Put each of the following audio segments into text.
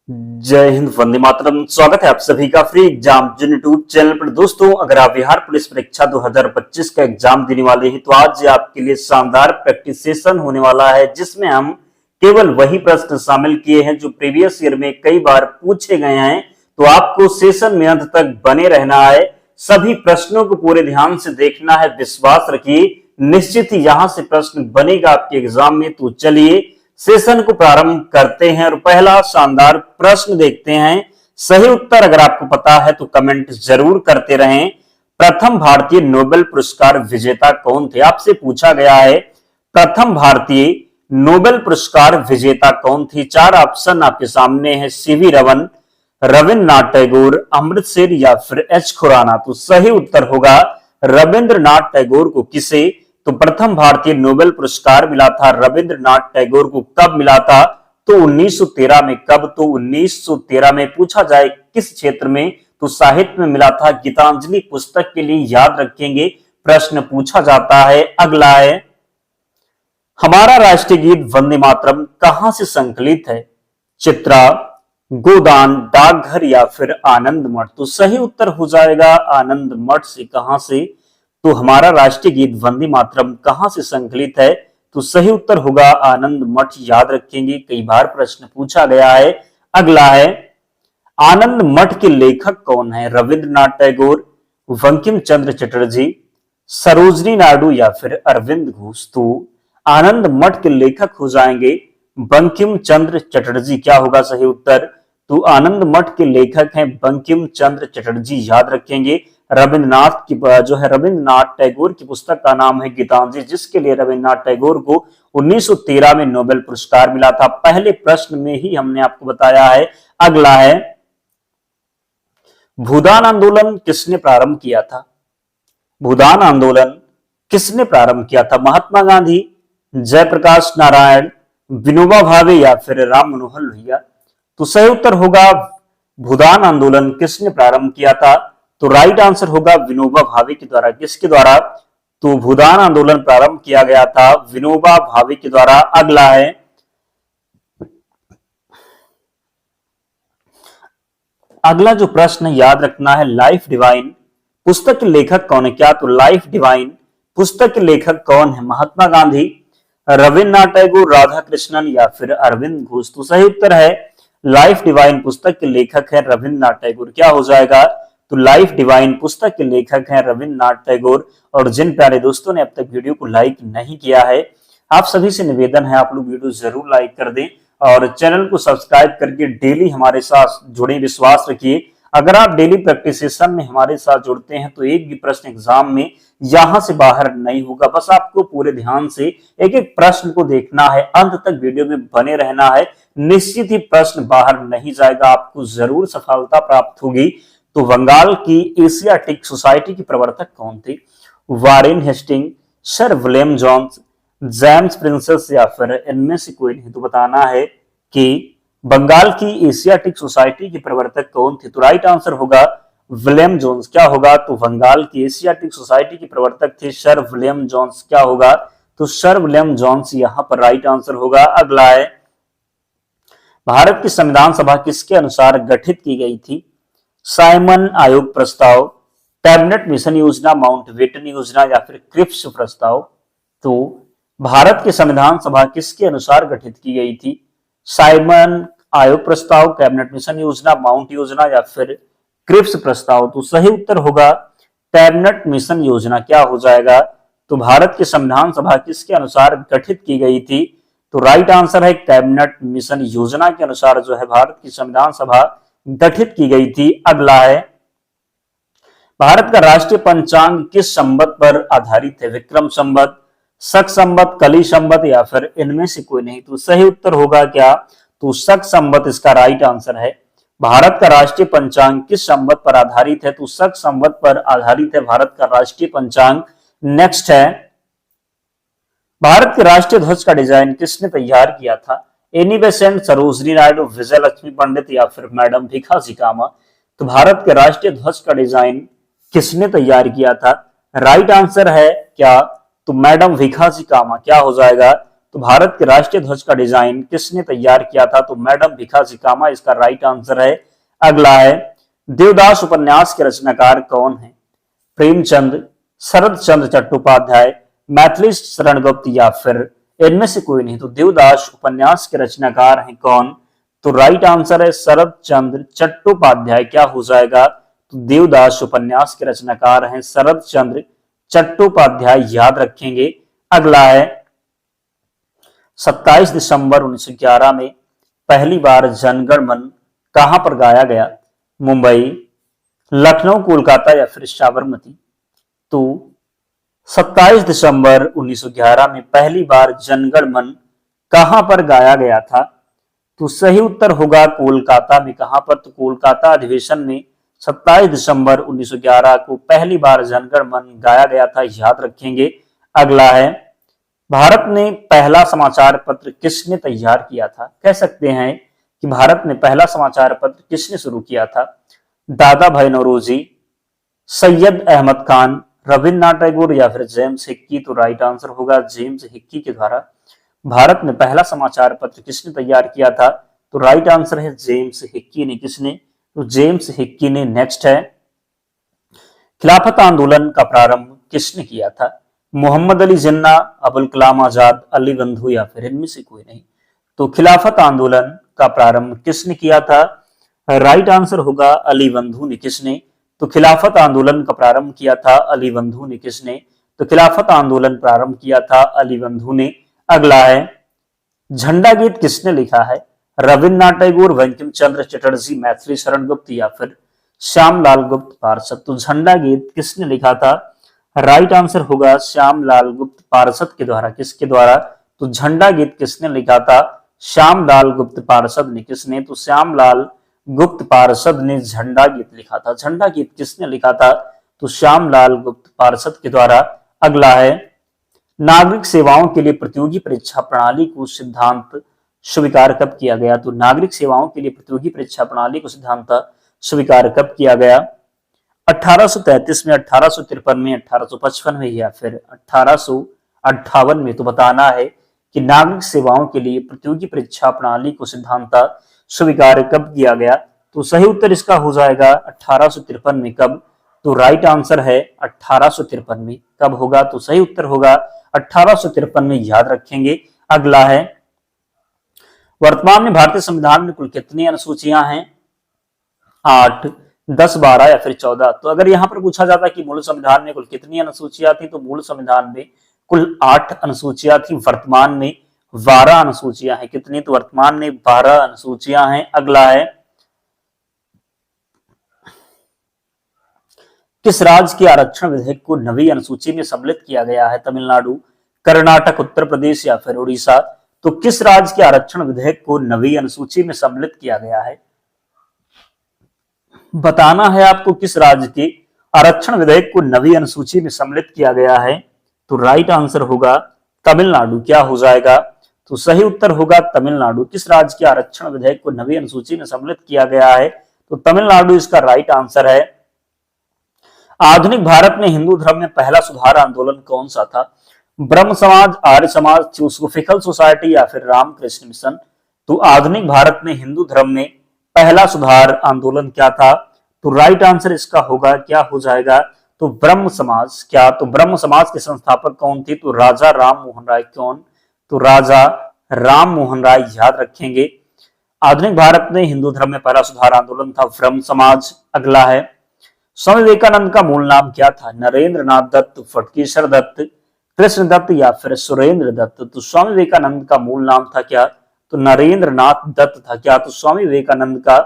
जय हिंद, वंदे मातरम। स्वागत है आप सभी का फ्री एग्जाम जिन यूट्यूब चैनल पर। दोस्तों, अगर आप बिहार पुलिस परीक्षा 2025 का एग्जाम देने वाले हैं तो आज आपके लिए शानदार प्रैक्टिस सेशन होने वाला है, जिसमें हम केवल वही प्रश्न शामिल किए हैं जो प्रीवियस ईयर में कई बार पूछे गए हैं। तो आपको सेशन में अंत तक बने रहना है, सभी प्रश्नों को पूरे ध्यान से देखना है। विश्वास रखिए, निश्चित ही यहां से प्रश्न बनेगा आपके एग्जाम में। तो चलिए सेशन को प्रारंभ करते हैं और पहला शानदार प्रश्न देखते हैं। सही उत्तर अगर आपको पता है तो कमेंट जरूर करते रहें। प्रथम भारतीय नोबेल पुरस्कार विजेता कौन थे? आपसे पूछा गया है प्रथम भारतीय नोबेल पुरस्कार विजेता कौन थी। चार ऑप्शन आपके सामने है, सीवी रमन, रविन्द्रनाथ टैगोर, अमृत या फिर एच खुराना। तो सही उत्तर होगा रविंद्रनाथ टैगोर को किसे तो प्रथम भारतीय नोबेल पुरस्कार मिला था रविंद्रनाथ टैगोर को। कब मिला था? तो 1913 में। कब? तो 1913 में। पूछा जाए किस क्षेत्र में तो साहित्य में मिला था। गीतांजलि पुस्तक के लिए याद रखेंगे, प्रश्न पूछा जाता है। अगला है, हमारा राष्ट्रीय गीत वंदे मातरम कहां से संकलित है? चित्रा, गोदान, डाकघर या फिर आनंद मठ। तो सही उत्तर हो जाएगा आनंद मठ से। कहां से? तो हमारा राष्ट्रीय गीत वंदे मातरम कहां से संकलित है? तो सही उत्तर होगा आनंद मठ। याद रखेंगे, कई बार प्रश्न पूछा गया है। अगला है, आनंद मठ के लेखक कौन है? रविंद्रनाथ टैगोर, बंकिम चंद्र चटर्जी, सरोजनी नायडू या फिर अरविंद घोष। तो आनंद मठ के लेखक हो जाएंगे बंकिम चंद्र चटर्जी। क्या होगा सही उत्तर? तो आनंद मठ के लेखक हैं बंकिम चंद्र चटर्जी। याद रखेंगे, रविंद्रनाथ की जो है रविंद्रनाथ टैगोर की पुस्तक का नाम है गीतांजलि, जिसके लिए रविंद्रनाथ टैगोर को 1913 में नोबेल पुरस्कार मिला था। पहले प्रश्न में ही हमने आपको बताया है। अगला है, भूदान आंदोलन किसने प्रारंभ किया था? भूदान आंदोलन किसने प्रारंभ किया था? महात्मा गांधी, जयप्रकाश नारायण, विनोबा भावे या फिर राम मनोहर लोहिया। तो सही उत्तर होगा भूदान आंदोलन किसने प्रारंभ किया था? तो राइट आंसर होगा विनोबा भावे के द्वारा। किसके द्वारा? तो भूदान आंदोलन प्रारंभ किया गया था विनोबा भावे के द्वारा। अगला है, अगला जो प्रश्न याद रखना है, लाइफ डिवाइन पुस्तक के लेखक कौन है? क्या? तो लाइफ डिवाइन पुस्तक के लेखक कौन है? महात्मा गांधी, रविन्द्रनाथ टैगोर, राधा कृष्णन या फिर अरविंद घोष। तो सही उत्तर है लाइफ डिवाइन पुस्तक के लेखक है रविन्द्रनाथ टैगोर। क्या हो जाएगा? तो लाइफ डिवाइन पुस्तक के लेखक हैं रविन्द्रनाथ टैगोर। और जिन प्यारे दोस्तों ने अब तक वीडियो को लाइक नहीं किया है, आप सभी से निवेदन है आप लोग वीडियो जरूर लाइक कर दें और चैनल को सब्सक्राइब करके डेली हमारे साथ जुड़े। विश्वास रखिए, अगर आप डेली प्रैक्टिस सेशन में हमारे साथ जुड़ते हैं तो एक भी प्रश्न एग्जाम में यहां से बाहर नहीं होगा। बस आपको पूरे ध्यान से एक एक प्रश्न को देखना है, अंत तक वीडियो में बने रहना है। निश्चित ही प्रश्न बाहर नहीं जाएगा, आपको जरूर सफलता प्राप्त होगी। तो बंगाल की एशियाटिक सोसाइटी के प्रवर्तक कौन थे? Warren Hasting, Sir William Jones, James Prinsep या फिर इनमें से कोई नहीं। तो बताना है कि बंगाल की एशियाटिक सोसाइटी के प्रवर्तक कौन थे? तो राइट आंसर होगा विलियम जोन्स। क्या होगा? तो बंगाल की एशियाटिक सोसाइटी के प्रवर्तक थे सर विलियम जोन्स। क्या होगा? तो सर विलियम जोन्स यहां पर राइट आंसर होगा। अगला है, भारत की संविधान सभा किसके अनुसार गठित की गई थी? साइमन आयोग प्रस्ताव, कैबिनेट मिशन योजना, माउंटबेटन योजना या फिर क्रिप्स प्रस्ताव। तो भारत की संविधान सभा किसके अनुसार गठित की गई थी? साइमन आयोग प्रस्ताव, कैबिनेट मिशन योजना, माउंट योजना या फिर क्रिप्स प्रस्ताव। तो सही उत्तर होगा कैबिनेट मिशन योजना। क्या हो जाएगा? तो भारत की संविधान सभा किसके अनुसार गठित की गई थी? तो राइट आंसर है कैबिनेट मिशन योजना के अनुसार जो है भारत की संविधान सभा गठित की गई थी। अगला है, भारत का राष्ट्रीय पंचांग किस संवत पर आधारित है? विक्रम संवत, शक संवत, कली संवत या फिर इनमें से कोई नहीं। तो सही उत्तर होगा क्या? तो शक संवत इसका राइट आंसर है। भारत का राष्ट्रीय पंचांग किस संवत पर आधारित है? तो शक संवत पर आधारित है भारत का राष्ट्रीय पंचांग। नेक्स्ट है, भारत के राष्ट्रीय ध्वज का डिजाइन किसने तैयार किया था? एनी बेसेंट, सरोजनी नायडू, विजय लक्ष्मी पंडित या फिर मैडम भिखाजी कामा। तो भारत के राष्ट्रीय ध्वज का डिजाइन किसने तैयार किया था? राइट आंसर है क्या? तो मैडम भिखाजी कामा। क्या हो जाएगा? तो तो भारत के राष्ट्रीय ध्वज का डिजाइन किसने तैयार किया था? तो मैडम भिखाजी कामा इसका राइट आंसर है। अगला है, देवदास उपन्यास के रचनाकार कौन है? प्रेमचंद, शरद चंद्र चट्टोपाध्याय, मैथिली शरण गुप्त या फिर इनमें से कोई नहीं। तो देवदास उपन्यास के रचनाकार हैं कौन? तो राइट आंसर है शरद चंद्र चट्टोपाध्याय। क्या हो जाएगा? तो देवदास उपन्यास के रचनाकार हैं शरद चंद्र चट्टोपाध्याय, याद रखेंगे। अगला है, 27 दिसंबर 1911 में पहली बार जनगण मन कहां पर गाया गया? मुंबई, लखनऊ, कोलकाता या फिर साबरमती। तो 27 दिसंबर 1911 में पहली बार जनगण मन कहां पर गाया गया था? तो सही उत्तर होगा कोलकाता में। कहां पर? तो कोलकाता अधिवेशन में 27 दिसंबर 1911 को पहली बार जनगण मन गाया गया था, याद रखेंगे। अगला है, भारत ने पहला समाचार पत्र किसने तैयार किया था? कह सकते हैं कि भारत ने पहला समाचार पत्र किसने शुरू किया था? दादा भाई नौरोजी, सैयद अहमद खान, रविन्द्रनाथ टैगोर या फिर जेम्स हिक्की। तो राइट आंसर होगा जेम्स हिक्की के द्वारा भारत ने पहला समाचार पत्र किसने तैयार किया था? तो राइट आंसर है जेम्स हिक्की ने। किसने? तो जेम्स हिक्की ने। नेक्स्ट है, खिलाफत आंदोलन का प्रारंभ किसने किया था? मोहम्मद अली जिन्ना, अबुल कलाम आजाद, अली बंधु या फिर इनमें से कोई नहीं। तो खिलाफत आंदोलन का प्रारंभ किसने किया था? राइट आंसर होगा अली बंधु ने। किसने? तो खिलाफत आंदोलन का प्रारंभ किया था अली बंधु ने। किसने? तो खिलाफत आंदोलन प्रारंभ किया था अली बंधु ने। अगला है, झंडा गीत किसने लिखा है? रविन्द्रनाथ टैगोर, बंकिम चंद्र चटर्जी, मैथिली शरण गुप्त या फिर श्यामलाल गुप्त पार्षद। तो झंडा गीत किसने लिखा था? राइट आंसर होगा श्यामलाल गुप्त पार्षद के द्वारा। किसके द्वारा? तो झंडा गीत किसने लिखा था? श्यामलाल गुप्त पार्षद ने। किसने? तो श्यामलाल गुप्त पार्षद ने झंडा गीत लिखा था। झंडा गीत किसने लिखा था? तो श्यामलाल गुप्त पार्षद के द्वारा। अगला है, नागरिक सेवाओं के लिए प्रतियोगी परीक्षा प्रणाली को सिद्धांत स्वीकार कब किया गया? तो नागरिक सेवाओं के लिए प्रतियोगी परीक्षा प्रणाली को सिद्धांत स्वीकार कब किया गया? 1833 में, 1853 में, 1855 में या फिर 1858 में। तो बताना है कि नागरिक सेवाओं के लिए प्रतियोगी परीक्षा प्रणाली को सिद्धांत स्वीकार कब किया गया? तो सही उत्तर इसका हो जाएगा 1853 में। कब? तो राइट आंसर है 1853 में। कब होगा? तो सही उत्तर होगा 1853 में, याद रखेंगे। अगला है, वर्तमान में भारतीय संविधान में कुल कितनी अनुसूचियां हैं? 8, 10, 12 या फिर 14। तो अगर यहां पर पूछा जाता कि मूल संविधान में कुल कितनी अनुसूचियां थी, तो मूल संविधान में कुल 8 अनुसूचियां थी। वर्तमान में 12 अनुसूचियां हैं। कितनी? तो वर्तमान में 12 अनुसूचियां हैं। अगला है, किस राज्य के आरक्षण विधेयक को नवी अनुसूची में सम्मिलित किया गया है? तमिलनाडु, कर्नाटक, उत्तर प्रदेश या फिर उड़ीसा। तो किस राज्य के आरक्षण विधेयक को नवी अनुसूची में सम्मिलित किया गया है? बताना है आपको किस राज्य के आरक्षण विधेयक को नवी अनुसूची में सम्मिलित किया गया है। तो राइट आंसर होगा तमिलनाडु। क्या हो जाएगा? तो सही उत्तर होगा तमिलनाडु। किस राज्य के आरक्षण विधेयक को नवी अनुसूची में सम्मिलित किया गया है? तो तमिलनाडु इसका राइट आंसर है। आधुनिक भारत में हिंदू धर्म में पहला सुधार आंदोलन कौन सा था? ब्रह्म समाज, आर्य समाज, थियोसॉफिकल सोसाइटी या फिर रामकृष्ण मिशन। तो आधुनिक भारत में हिंदू धर्म में पहला सुधार आंदोलन क्या था? तो राइट आंसर इसका होगा, क्या हो जाएगा? तो ब्रह्म समाज। क्या? तो ब्रह्म समाज के संस्थापक कौन थे? तो राजा राम मोहन राय। कौन? तो राजा राम मोहन राय, याद रखेंगे। आधुनिक भारत में हिंदू धर्म में पहला सुधार आंदोलन था ब्रह्म समाज। अगला है, स्वामी विवेकानंद का मूल नाम क्या था? नरेंद्र नाथ दत्त, फटकेश्वर दत्त, कृष्ण दत्त या फिर सुरेंद्र दत्त। तो स्वामी विवेकानंद का मूल नाम था क्या? तो नरेंद्र नाथ दत्त था। क्या? तो स्वामी विवेकानंद का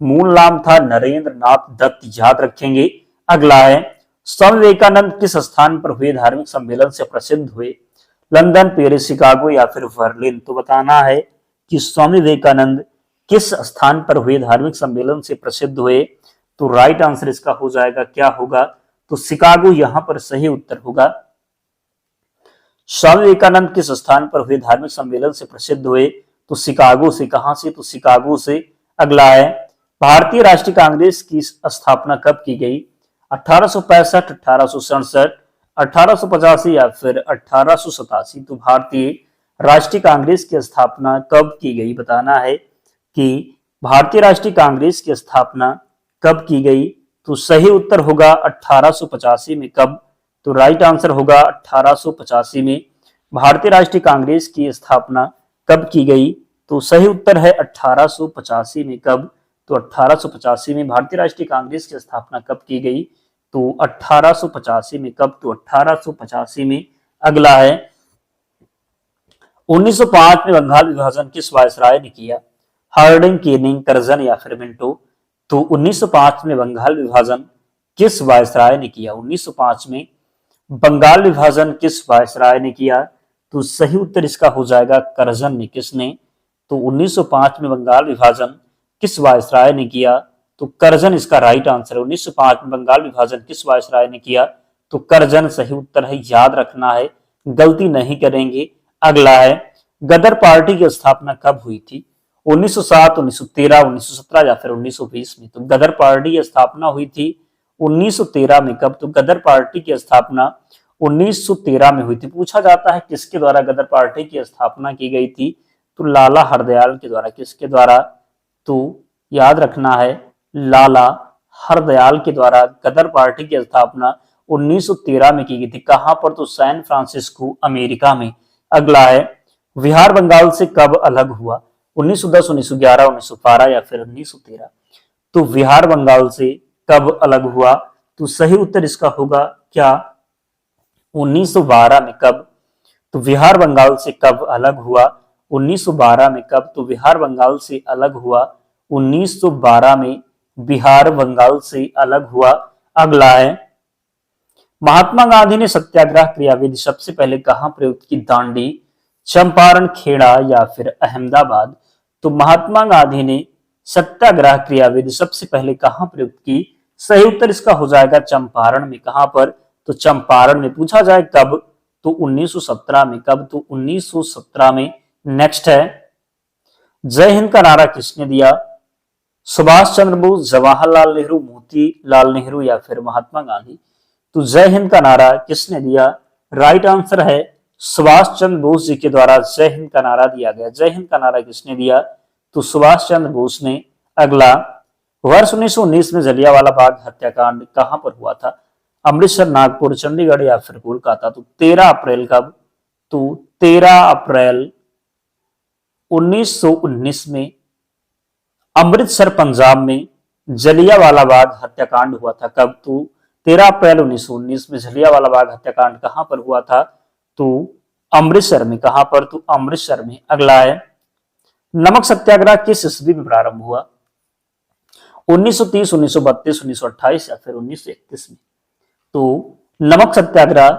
मूल नाम था नरेंद्र नाथ दत्त, याद रखेंगे। अगला है, स्वामी विवेकानंद किस स्थान पर हुए धार्मिक सम्मेलन से प्रसिद्ध हुए? लंदन, पेरिस, शिकागो या फिर बर्लिन। तो बताना है कि स्वामी विवेकानंद किस स्थान पर हुए धार्मिक सम्मेलन से प्रसिद्ध हुए? तो राइट आंसर इसका हो जाएगा, क्या होगा? तो शिकागो यहां पर सही उत्तर होगा। स्वामी विवेकानंद किस स्थान पर हुए धार्मिक सम्मेलन से प्रसिद्ध हुए? तो शिकागो से। कहां से? तो शिकागो से। अगला है, भारतीय राष्ट्रीय कांग्रेस की स्थापना कब की गई? 1865, 1867, 1885 या फिर 1887। तो भारतीय राष्ट्रीय कांग्रेस की स्थापना कब की गई? बताना है कि भारतीय राष्ट्रीय कांग्रेस की स्थापना कब की गई? तो सही उत्तर होगा 1885 में। कब? तो राइट आंसर होगा 1885 में। भारतीय राष्ट्रीय कांग्रेस की स्थापना कब की गई? तो सही उत्तर है 1885 में। कब? तो 1885 में भारतीय राष्ट्रीय कांग्रेस की स्थापना कब की गई? तो 1885 में। कब? तो 1885 में। अगला है 1905 में बंगाल विभाजन किस वायसराय ने किया? हार्डिंग, केनिंग, कर्जन या फिर मिंटो? तो 1905 में बंगाल विभाजन किस वायसराय ने किया? 1905 में बंगाल विभाजन किस वायसराय ने किया? तो सही उत्तर इसका हो जाएगा कर्जन ने। किसने? तो 1905 में बंगाल विभाजन किस वायसराय ने किया? तो कर्जन इसका राइट आंसर है। 1905 में बंगाल विभाजन किस वायसराय ने किया? तो कर्जन सही उत्तर है, याद रखना है, गलती नहीं करेंगे। अगला है गदर पार्टी की स्थापना कब हुई थी? 1907, 1913, 1917 या फिर 1920 में? तो गदर पार्टी की स्थापना हुई थी 1913 में। कब? तो गदर पार्टी की स्थापना 1913 में हुई थी। पूछा जाता है किसके द्वारा गदर पार्टी की स्थापना की गई थी? तो लाला हरदयाल के द्वारा। किसके द्वारा? तो याद रखना है, लाला हरदयाल के द्वारा गदर पार्टी की स्थापना 1913 में की गई थी। कहां पर? तो सैन फ्रांसिस्को, अमेरिका में। अगला है बिहार बंगाल से कब अलग हुआ? 1910, 1911, 1912 या फिर 1913? तो बिहार बंगाल से कब अलग हुआ? तो सही उत्तर इसका होगा क्या? 1912 में। कब? तो बिहार बंगाल से कब अलग हुआ? 1912 में। कब? तो बिहार बंगाल से अलग हुआ 1912 में। बिहार बंगाल से अलग हुआ। अगला है महात्मा गांधी ने सत्याग्रह क्रियाविधि सबसे पहले कहां प्रयुक्त की? दांडी, चंपारण, खेड़ा या फिर अहमदाबाद? तो महात्मा गांधी ने सत्याग्रह क्रियाविधि सबसे पहले कहां प्रयुक्त की? सही उत्तर इसका हो जाएगा चंपारण में। कहां पर? तो चंपारण में। पूछा जाए कब? तो 1917 में। कब? तो 1917 में। नेक्स्ट है जय हिंद का नारा किसने दिया? सुभाष चंद्र बोस, जवाहरलाल नेहरू, मोतीलाल नेहरू या फिर महात्मा गांधी? तो जय हिंद का नारा किसने दिया? राइट आंसर है सुभाष चंद्र बोस जी के द्वारा जय हिंद का नारा दिया गया। जय हिंद का नारा किसने दिया? तो सुभाष चंद्र बोस ने। अगला वर्ष 1919 में जलियांवाला बाग हत्याकांड कहां पर हुआ था? अमृतसर, नागपुर, चंडीगढ़ या फिर कोलकाता? तो 13 अप्रैल। कब? तो 13 अप्रैल 1919 में अमृतसर, पंजाब में जलियांवाला बाग हत्याकांड हुआ था। कब? तो 13 अप्रैल 1919 में जलियांवाला बाग हत्याकांड कहां पर हुआ था? तो अमृतसर में। कहां पर? तो अमृतसर में। अगला है नमक सत्याग्रह किस ईस्वी में प्रारंभ हुआ? 1930, 1932, 1928 या फिर 1931 में? तो नमक सत्याग्रह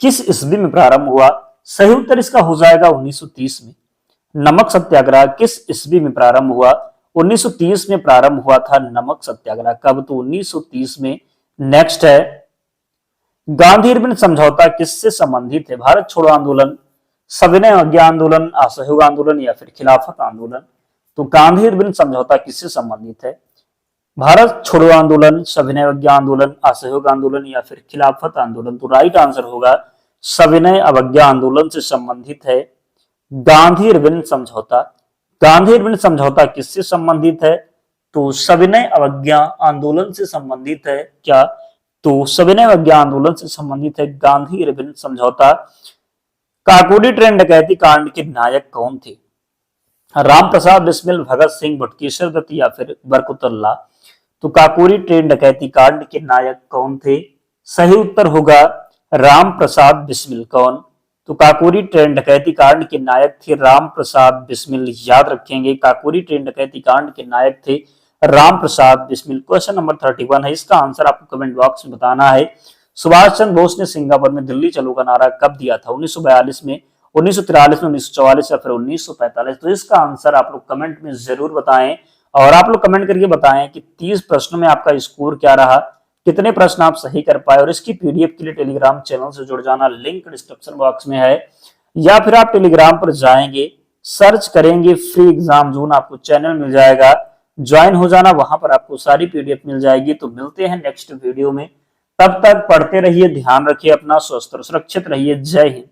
किस ईस्वी में प्रारंभ हुआ? सही उत्तर इसका हो जाएगा 1930 में। नमक सत्याग्रह किस ईस्वी में प्रारंभ हुआ? 1930 में प्रारंभ हुआ था नमक सत्याग्रह। कब? तो 1930 में। नेक्स्ट है गांधी इरविन समझौता किससे संबंधित है? भारत छोड़ो आंदोलन, सविनय अवज्ञा आंदोलन, असहयोग आंदोलन या फिर खिलाफत आंदोलन? तो गांधी इरविन समझौता किससे संबंधित है? भारत छोड़ो आंदोलन, सविनय अवज्ञा आंदोलन, असहयोग आंदोलन या फिर खिलाफत आंदोलन? तो राइट आंसर होगा सविनय अवज्ञा आंदोलन से संबंधित है गांधी इरविन समझौता। गांधी इरविन समझौता किससे संबंधित है? तो सविनय अवज्ञा आंदोलन से संबंधित है। क्या? तो सविनय अवज्ञा आंदोलन से संबंधित है गांधी इरविन समझौता। काकोरी ट्रेन डकैती कांड के नायक कौन थे? राम प्रसाद बिस्मिल, भगत सिंह, बटुकेश्वर दत्त या फिर बरकतुल्लाह? तो काकोरी ट्रेन डकैती कांड के नायक कौन थे? सही उत्तर होगा राम प्रसाद बिस्मिल। कौन? तो काकोरी ट्रेन डकैती कांड के नायक थे राम प्रसाद बिस्मिल। याद रखेंगे, काकोरी ट्रेन डकैती कांड के नायक थे राम प्रसाद बिस्मिल। क्वेश्चन नंबर 31 है, इसका आंसर आपको कमेंट बॉक्स में बताना है। सुभाष चंद्र बोस ने सिंगापुर में दिल्ली चलो का नारा कब दिया था? 1942 में, 1943 में, 1944 या फिर 1945? तो इसका आंसर आप लोग कमेंट में जरूर बताएं और आप लोग कमेंट करके बताएं कि 30 प्रश्नों में आपका स्कोर क्या रहा, कितने प्रश्न आप सही कर पाए। और इसकी पीडीएफ के लिए टेलीग्राम चैनल से जुड़ जाना, लिंक डिस्क्रिप्शन बॉक्स में है, या फिर आप टेलीग्राम पर जाएंगे, सर्च करेंगे फ्री एग्जाम जोन, आपको चैनल मिल जाएगा, ज्वाइन हो जाना, वहां पर आपको सारी पीडीएफ मिल जाएगी। तो मिलते हैं नेक्स्ट वीडियो में, तब तक पढ़ते रहिए, ध्यान रखिए अपना, स्वस्थ और सुरक्षित रहिए। जय हिंद।